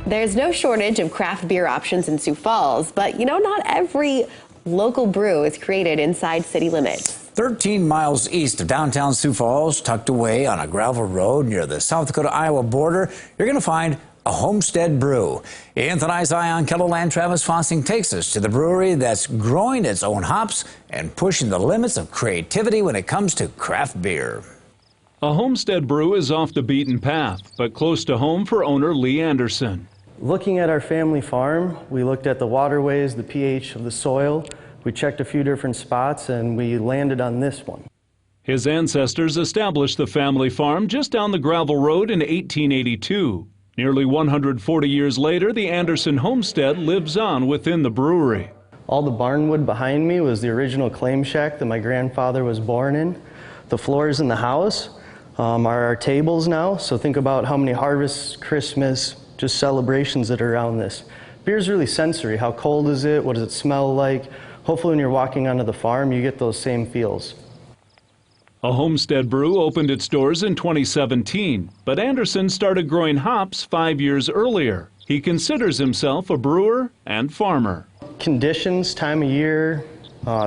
There's no shortage of craft beer options in Sioux Falls, but not every local brew is created inside city limits. 13 miles east of downtown Sioux Falls, tucked away on a gravel road near the South Dakota-Iowa border, you're going to find a Homestead Brew. In tonight's Eye on KELOLAND, Travis Fossing takes us to the brewery that's growing its own hops and pushing the limits of creativity when it comes to craft beer. A Homestead Brew is off the beaten path, but close to home for owner Lee Anderson. Looking at our family farm, we looked at the waterways, the pH of the soil. We checked a few different spots and we landed on this one. His ancestors established the family farm just down the gravel road in 1882. Nearly 140 years later, the Anderson homestead lives on within the brewery. All the barnwood behind me was the original claim shack that my grandfather was born in. The floors in the house are our tables now, so think about how many harvests, Christmas, just celebrations that are around this. Beer's really sensory. How cold is it? What does it smell like? Hopefully when you're walking onto the farm, you get those same feels. A Homestead Brew opened its doors in 2017, but Anderson started growing hops 5 years earlier. He considers himself a brewer and farmer. Conditions, time of year,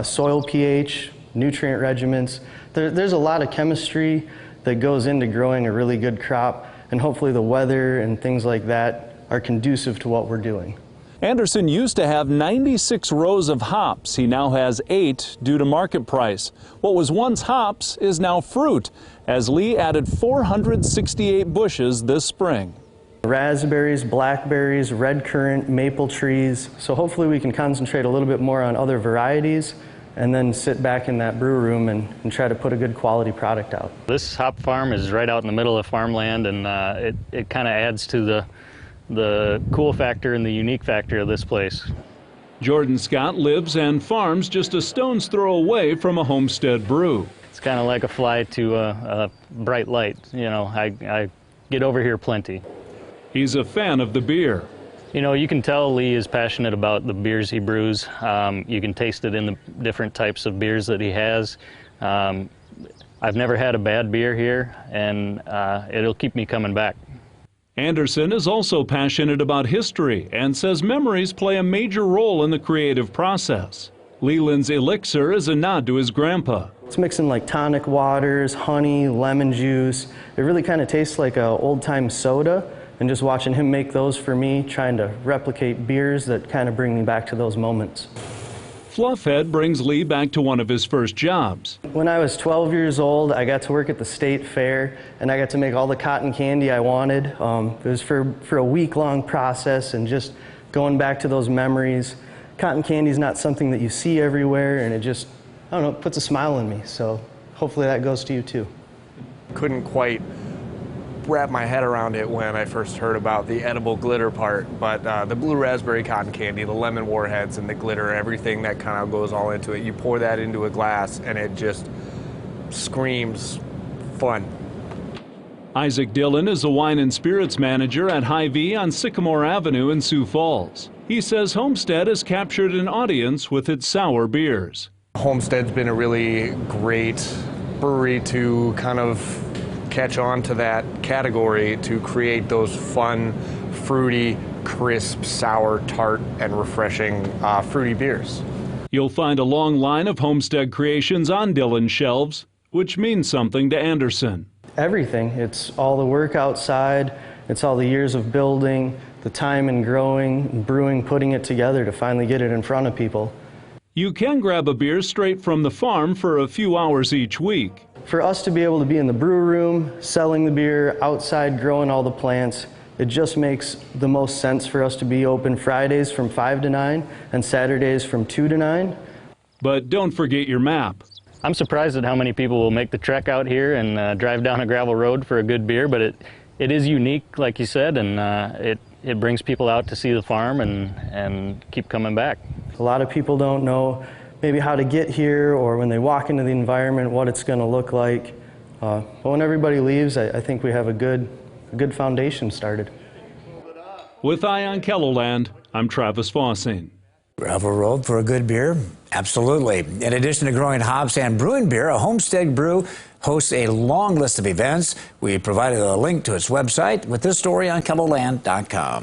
soil pH, nutrient regimens. There's a lot of chemistry that goes into growing a really good crop, and hopefully the weather and things like that are conducive to what we're doing. Anderson used to have 96 rows of hops. He now has 8 due to market price. What was once hops is now fruit, as Lee added 468 bushes this spring. Raspberries, blackberries, red currant, maple trees. So hopefully we can concentrate a little bit more on other varieties and then sit back in that brew room and try to put a good quality product out. This hop farm is right out in the middle of farmland, and it kind of adds to the cool factor and the unique factor of this place. Jordan Scott lives and farms just a stone's throw away from a Homestead Brew. It's kind of like a fly to a bright light. I get over here plenty. He's a fan of the beer. You can tell Lee is passionate about the beers he brews. You can taste it in the different types of beers that he has. I've never had a bad beer here, and it'll keep me coming back. Anderson is also passionate about history and says memories play a major role in the creative process. Leland's Elixir is a nod to his grandpa. It's mixing like tonic waters, honey, lemon juice. It really kind of tastes like an old-time soda, and just watching him make those for me, trying to replicate beers that kind of bring me back to those moments. Fluffhead brings Lee back to one of his first jobs. When I was 12 years old, I got to work at the state fair, and I got to make all the cotton candy I wanted. It was for a week-long process, and just going back to those memories. Cotton candy is not something that you see everywhere, and it just, I don't know, it puts a smile on me. So hopefully that goes to you too. Couldn't quite wrap my head around it when I first heard about the edible glitter part, but the blue raspberry cotton candy, the lemon warheads, and the glitter, everything that kind of goes all into it. You pour that into a glass and it just screams fun. Isaac Dillon is a wine and spirits manager at Hy-Vee on Sycamore Avenue in Sioux Falls. He says Homestead has captured an audience with its sour beers. Homestead's been a really great brewery to kind of catch on to that category, to create those fun, fruity, crisp, sour, tart, and refreshing fruity beers. You'll find a long line of Homestead creations on Dillon's shelves, which means something to Anderson. Everything. It's all the work outside, it's all the years of building, the time in growing, brewing, putting it together to finally get it in front of people. You can grab a beer straight from the farm for a few hours each week. For us to be able to be in the brew room, selling the beer, outside growing all the plants, it just makes the most sense for us to be open Fridays from 5 to 9 and Saturdays from 2 to 9. But don't forget your map. I'm surprised at how many people will make the trek out here and drive down a gravel road for a good beer, but it is unique, like you said, and it brings people out to see the farm and keep coming back. A lot of people don't know maybe how to get here, or when they walk into the environment, what it's going to look like. But when everybody leaves, I think we have a good foundation started. With Eye on KELOLAND, I'm Travis Fossing. Gravel road for a good beer? Absolutely. In addition to growing hops and brewing beer, a Homestead Brew hosts a long list of events. We provided a link to its website with this story on KELOLAND.com.